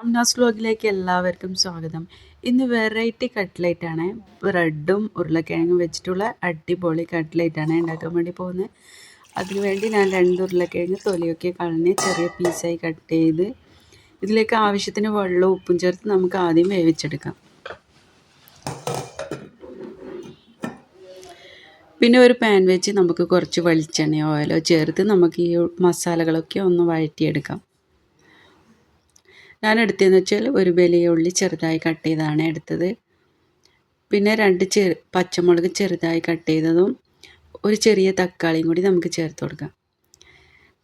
ഷംനാസ് വ്ലോഗിലേക്ക് എല്ലാവർക്കും സ്വാഗതം. ഇന്ന് വെറൈറ്റി കട്ട്ലേറ്റാണ്. ബ്രെഡും ഉരുളക്കിഴങ്ങും വെച്ചിട്ടുള്ള അടിപൊളി കട്ട്ലേറ്റാണ് ഉണ്ടാക്കാൻ വേണ്ടി പോകുന്നത്. അതിനുവേണ്ടി ഞാൻ 2 ഉരുളക്കിഴങ്ങ് തൊലിയൊക്കെ കളഞ്ഞ് ചെറിയ പീസായി കട്ട് ചെയ്ത് ഇതിലേക്ക് ആവശ്യത്തിന് വെള്ളവും ഉപ്പും ചേർത്ത് നമുക്ക് ആദ്യം വേവിച്ചെടുക്കാം. പിന്നെ ഒരു പാൻ വെച്ച് നമുക്ക് കുറച്ച് വെളിച്ചെണ്ണയോ ഓയിലോ ചേർത്ത് നമുക്ക് ഈ മസാലകളൊക്കെ ഒന്ന് വഴറ്റിയെടുക്കാം. ഞാൻ എടുത്തതെന്ന് വെച്ചാൽ ഒരു വലിയ ഉള്ളി ചെറുതായി കട്ട് ചെയ്താണ് എടുത്തത്. പിന്നെ 2 പച്ചമുളക് ചെറുതായി കട്ട് ചെയ്തതും ഒരു ചെറിയ തക്കാളിയും കൂടി നമുക്ക് ചേർത്ത് കൊടുക്കാം.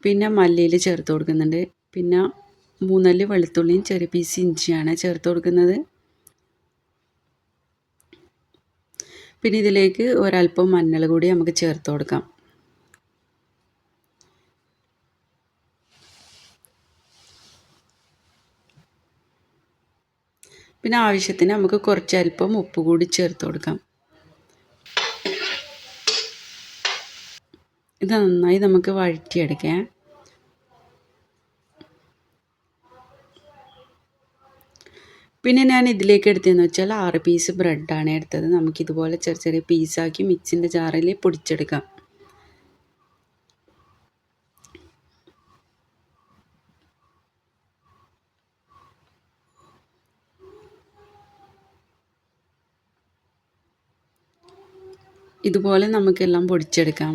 പിന്നെ മല്ലിയില ചേർത്ത് കൊടുക്കുന്നുണ്ട്. പിന്നെ 3 അല്ലി വെളുത്തുള്ളിയും ചെറിയ പീസ് ഇഞ്ചിയാണ് ചേർത്ത് കൊടുക്കുന്നത്. പിന്നെ ഇതിലേക്ക് ഒരല്പം മഞ്ഞൾ കൂടി നമുക്ക് ചേർത്ത് കൊടുക്കാം. പിന്നെ ആവശ്യത്തിന് നമുക്ക് കുറച്ച് അല്പം ഉപ്പ് കൂടി ചേർത്ത് കൊടുക്കാം. ഇത് നന്നായി നമുക്ക് വഴറ്റിയെടുക്കാം. പിന്നെ ഞാൻ ഇതിലേക്ക് എടുത്തതെന്ന് വെച്ചാൽ 6 പീസ് ബ്രെഡാണ് എടുത്തത്. നമുക്കിതുപോലെ ചെറിയ ചെറിയ പീസാക്കി മിക്സിൻ്റെ ജാറിൽ പൊടിച്ചെടുക്കാം. ഇതുപോലെ നമുക്കെല്ലാം പൊടിച്ചെടുക്കാം.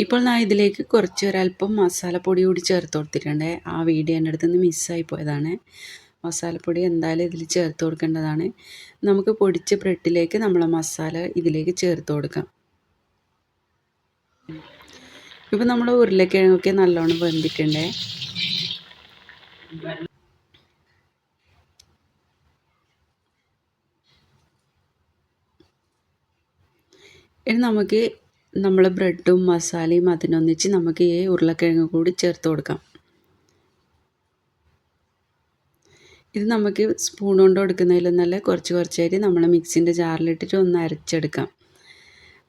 ഇപ്പോൾ ഞാൻ ഇതിലേക്ക് ഒരല്പം മസാലപ്പൊടി കൂടി ചേർത്ത് കൊടുത്തിട്ടുണ്ട്. ആ വീഡിയോ എൻ്റെ അടുത്ത് നിന്ന് മിസ്സായി പോയതാണ്. മസാലപ്പൊടി എന്തായാലും ഇതിൽ ചേർത്ത് കൊടുക്കേണ്ടതാണ്. നമുക്ക് പൊടിച്ച ബ്രെഡിലേക്ക് നമ്മളെ മസാല ഇതിലേക്ക് ചേർത്ത് കൊടുക്കാം. ഇപ്പോൾ നമ്മൾ ഉരുളക്കിഴങ്ങൊക്കെ നല്ലോണം വെന്തിട്ടുണ്ട്. ഇനി നമുക്ക് നമ്മൾ ബ്രെഡും മസാലയും അതിനൊന്നിച്ച് നമുക്ക് ഈ ഉരുളക്കിഴങ്ങ് കൂടി ചേർത്ത് കൊടുക്കാം. ഇത് നമുക്ക് സ്പൂൺ കൊണ്ട് കൊടുക്കുന്നതിലും നല്ല കുറച്ചായിട്ട് നമ്മൾ മിക്സിൻ്റെ ജാറിലിട്ടിട്ട് ഒന്ന് അരച്ചെടുക്കാം.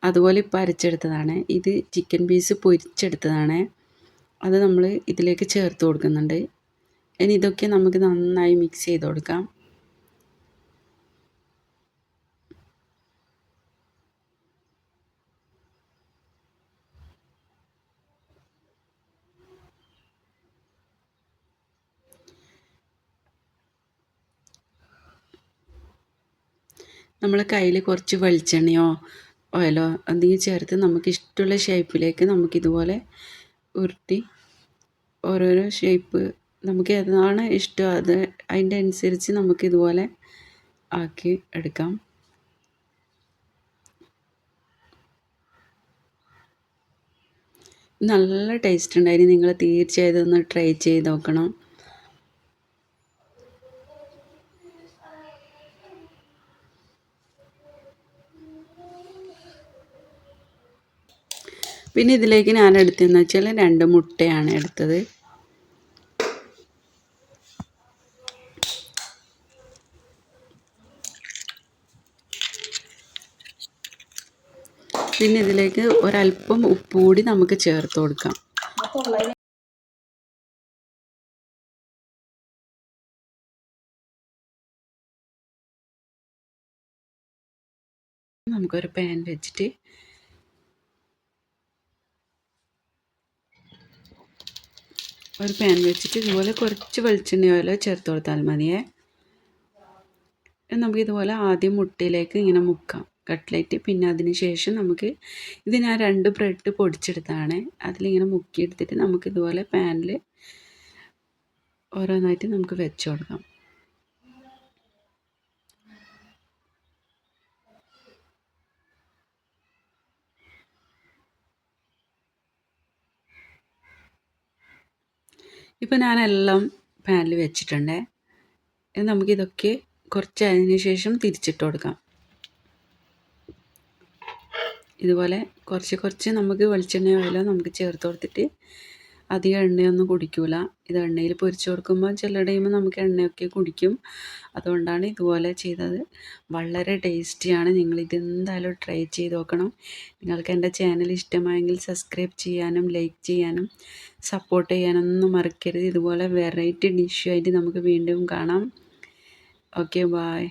അതുപോലെ ഇപ്പോൾ അരച്ചെടുത്തതാണ്. ഇത് ചിക്കൻ പീസ് പൊരിച്ചെടുത്തതാണ്. അത് നമ്മൾ ഇതിലേക്ക് ചേർത്ത് കൊടുക്കുന്നുണ്ട്. ഇനി ഇതൊക്കെ നമുക്ക് നന്നായി മിക്സ് ചെയ്ത് കൊടുക്കാം. നമ്മളെ കയ്യിൽ കുറച്ച് വെളിച്ചെണ്ണയോ ഓയിലോ എന്തെങ്കിലും ചേർത്ത് നമുക്ക് ഇഷ്ടമുള്ള ഷേപ്പിലേക്ക് നമുക്കിതുപോലെ ഉരുട്ടി ഓരോരോ ഷേപ്പ് നമുക്ക് ഏതാണ് ഇഷ്ടം അതിൻ്റെ അനുസരിച്ച് നമുക്കിതുപോലെ ആക്കി എടുക്കാം. നല്ല ടേസ്റ്റ് ഉണ്ടായിരുന്നു. നിങ്ങൾ തീർച്ചയായും ഒന്ന് ട്രൈ ചെയ്ത് നോക്കണം. പിന്നെ ഇതിലേക്ക് ഞാൻ എടുത്തതെന്ന് വെച്ചാൽ 2 മുട്ടയാണ് എടുത്തത്. പിന്നെ ഇതിലേക്ക് ഒരല്പം ഉപ്പ് കൂടി നമുക്ക് ചേർത്ത് കൊടുക്കാം. നമുക്കൊരു പാൻ വെച്ചിട്ട് ഇതുപോലെ കുറച്ച് വെളിച്ചെണ്ണയോ ചേർത്ത് കൊടുത്താൽ മതിയേ. നമുക്കിതുപോലെ ആദ്യം മുട്ടയിലേക്ക് ഇങ്ങനെ മുക്കാം കട്ട്ലേറ്റ്. പിന്നെ അതിന് ശേഷം നമുക്ക് ഇത് ഞാൻ 2 ബ്രെഡ് പൊടിച്ചെടുത്താണ്. അതിലിങ്ങനെ മുക്കിയെടുത്തിട്ട് നമുക്കിതുപോലെ പാനിൽ ഓരോന്നായിട്ട് നമുക്ക് വെച്ച് കൊടുക്കാം. ഇപ്പോൾ ഞാനെല്ലാം പാനിൽ വെച്ചിട്ടുണ്ട്. നമുക്കിതൊക്കെ കുറച്ച് അതിന് ശേഷം തിരിച്ചിട്ട് കൊടുക്കാം. ഇതുപോലെ കുറച്ച് നമുക്ക് വെളിച്ചെണ്ണ ഓയിലോ നമുക്ക് ചേർത്ത് കൊടുത്തിട്ട് അധികം എണ്ണയൊന്നും കുടിക്കില്ല. ഇത് എണ്ണയിൽ പൊരിച്ച് കൊടുക്കുമ്പോൾ ചില ടൈം നമുക്ക് എണ്ണയൊക്കെ കുടിക്കും. അതുകൊണ്ടാണ് ഇതുപോലെ ചെയ്തത്. വളരെ ടേസ്റ്റിയാണ്. നിങ്ങളിത് എന്തായാലും ട്രൈ ചെയ്ത് നോക്കണം. നിങ്ങൾക്ക് എൻ്റെ ചാനൽ ഇഷ്ടമായെങ്കിൽ സബ്സ്ക്രൈബ് ചെയ്യാനും ലൈക്ക് ചെയ്യാനും സപ്പോർട്ട് ചെയ്യാനൊന്നും മറക്കരുത്. ഇതുപോലെ വെറൈറ്റി ഡിഷുമായിട്ട് നമുക്ക് വീണ്ടും കാണാം. Okay, by.